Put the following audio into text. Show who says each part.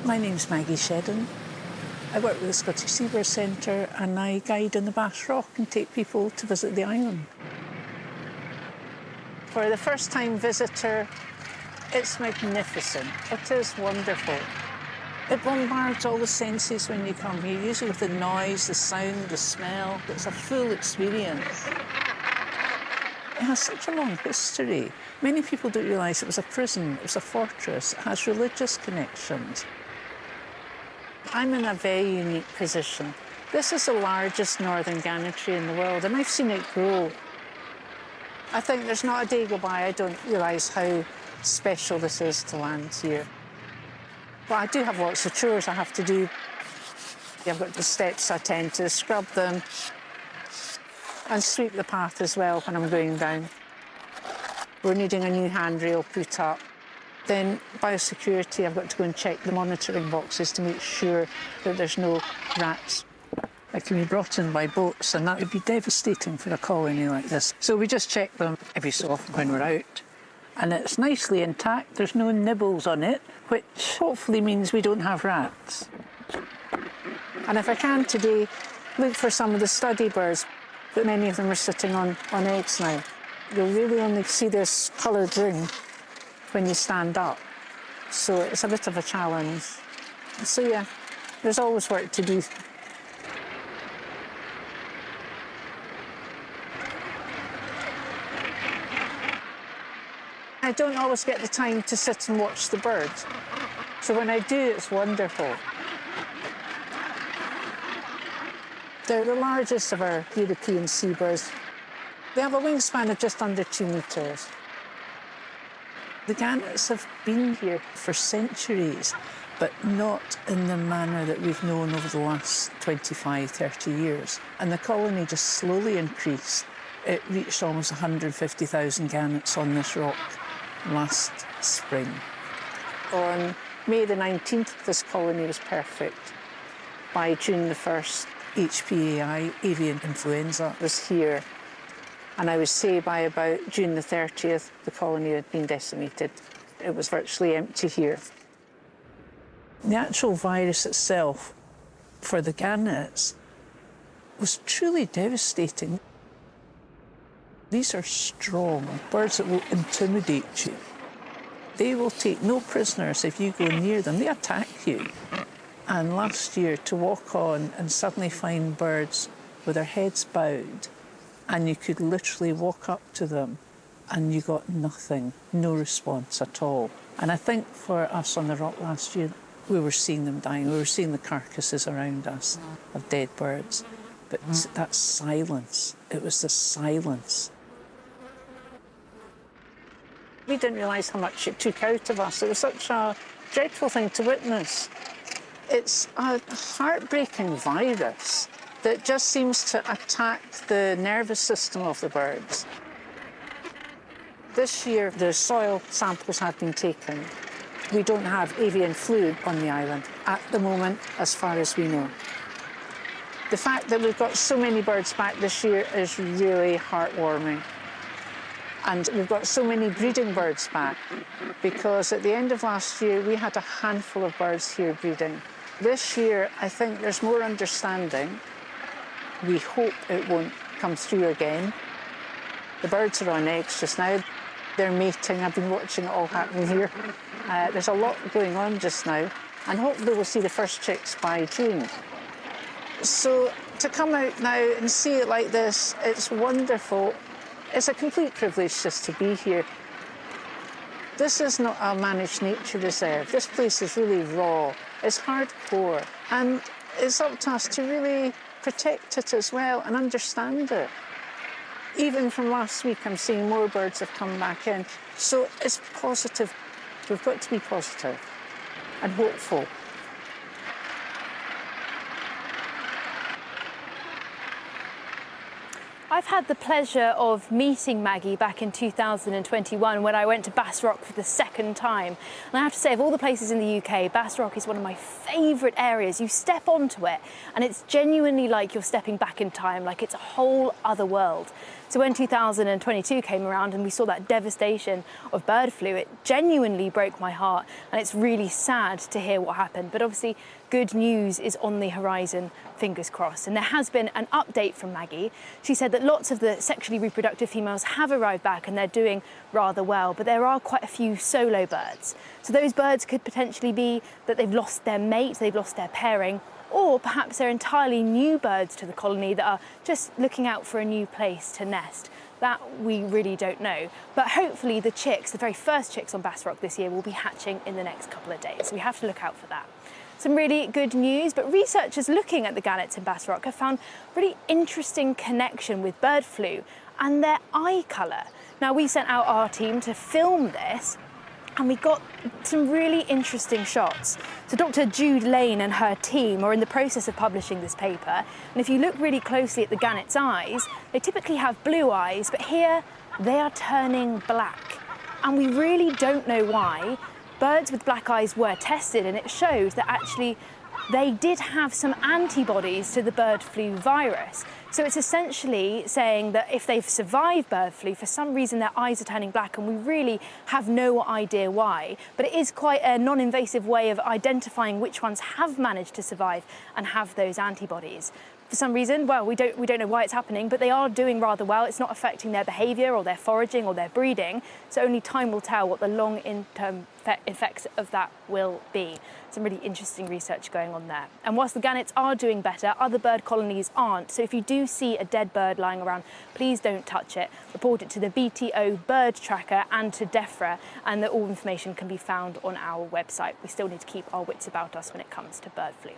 Speaker 1: My name's Maggie Sheddan. I work with the Scottish Seabird Centre and I guide on the Bass Rock and take people to visit the island. For the first-time visitor, it's magnificent. It is wonderful. It bombards all the senses when you come here, usually with the noise, the sound, the smell. It's a full experience. It has such a long history. Many people don't realise it was a prison, it was a fortress, it has religious connections. I'm in a very unique position. This is the largest northern gannetry in the world, and I've seen it grow. I think there's not a day go by I don't realise how special this is to land here. But I do have lots of chores I have to do. I've got the steps I tend to scrub them and sweep the path as well when I'm going down. We're needing a new handrail put up. Then biosecurity, I've got to go and check the monitoring boxes to make sure that there's no rats that can be brought in by boats, and that would be devastating for a colony like this. So we just check them every so often when we're out. And it's nicely intact, there's no nibbles on it, which hopefully means we don't have rats. And if I can today, look for some of the study birds, but many of them are sitting on eggs now. You'll really only see this coloured ring when you stand up, so it's a bit of a challenge. So yeah, there's always work to do. I don't always get the time to sit and watch the birds, so when I do, it's wonderful. They're the largest of our European seabirds. They have a wingspan of just under 2 metres. The gannets have been here for centuries, but not in the manner that we've known over the last 25, 30 years. And the colony just slowly increased. It reached almost 150,000 gannets on this rock last spring. On May the 19th, this colony was perfect. By June the 1st, HPAI, avian influenza, was here. And I would say by about June the 30th, the colony had been decimated. It was virtually empty here. The actual virus itself, for the gannets, was truly devastating. These are strong birds that will intimidate you. They will take no prisoners if you go near them. They attack you. And last year, to walk on and suddenly find birds with their heads bowed, and you could literally walk up to them and you got nothing, no response at all. And I think for us on the rock last year, we were seeing them dying. We were seeing the carcasses around us of dead birds. But that silence, it was the silence. We didn't realise how much it took out of us. It was such a dreadful thing to witness. It's a heartbreaking virus that just seems to attack the nervous system of the birds. This year, the soil samples have been taken. We don't have avian flu on the island at the moment, as far as we know. The fact that we've got so many birds back this year is really heartwarming. And we've got so many breeding birds back, because at the end of last year, we had a handful of birds here breeding. This year, I think there's more understanding. We hope it won't come through again. The birds are on eggs just now. They're mating. I've been watching it all happen here. There's a lot going on just now, and hopefully we'll see the first chicks by June. So to come out now and see it like this, it's wonderful. It's a complete privilege just to be here. This is not a managed nature reserve. This place is really raw. It's hardcore, and it's up to us to really protect it as well and understand it. Even from last week, I'm seeing more birds have come back in. So it's positive. We've got to be positive and hopeful.
Speaker 2: I've had the pleasure of meeting Maggie back in 2021 when I went to Bass Rock for the second time. And I have to say, of all the places in the UK, Bass Rock is one of my favourite areas. You step onto it and it's genuinely like you're stepping back in time, like it's a whole other world. So when 2022 came around and we saw that devastation of bird flu, it genuinely broke my heart, and it's really sad to hear what happened. But obviously, good news is on the horizon, fingers crossed. And there has been an update from Maggie. She said that lots of the sexually reproductive females have arrived back and they're doing rather well, but there are quite a few solo birds. So those birds could potentially be that they've lost their mate, they've lost their pairing, or perhaps they're entirely new birds to the colony that are just looking out for a new place to nest. That we really don't know. But hopefully the chicks, the very first chicks on Bass Rock this year, will be hatching in the next couple of days. So we have to look out for that. Some really good news, but researchers looking at the gannets in Bass Rock have found a really interesting connection with bird flu and their eye colour. Now, we sent out our team to film this, and we got some really interesting shots. So Dr. Jude Lane and her team are in the process of publishing this paper. And if you look really closely at the gannet's eyes, they typically have blue eyes, but here they are turning black. And we really don't know why. Birds with black eyes were tested, and it showed that actually they did have some antibodies to the bird flu virus. So it's essentially saying that if they've survived bird flu, for some reason their eyes are turning black, and we really have no idea why. But it is quite a non-invasive way of identifying which ones have managed to survive and have those antibodies. For some reason, well, we don't know why it's happening, but they are doing rather well. It's not affecting their behaviour or their foraging or their breeding, so only time will tell what the long-term effects of that will be. Some really interesting research going on there. And whilst the gannets are doing better, other bird colonies aren't. So if you do see a dead bird lying around, please don't touch it. Report it to the BTO bird tracker and to DEFRA, and that all information can be found on our website. We still need to keep our wits about us when it comes to bird flu.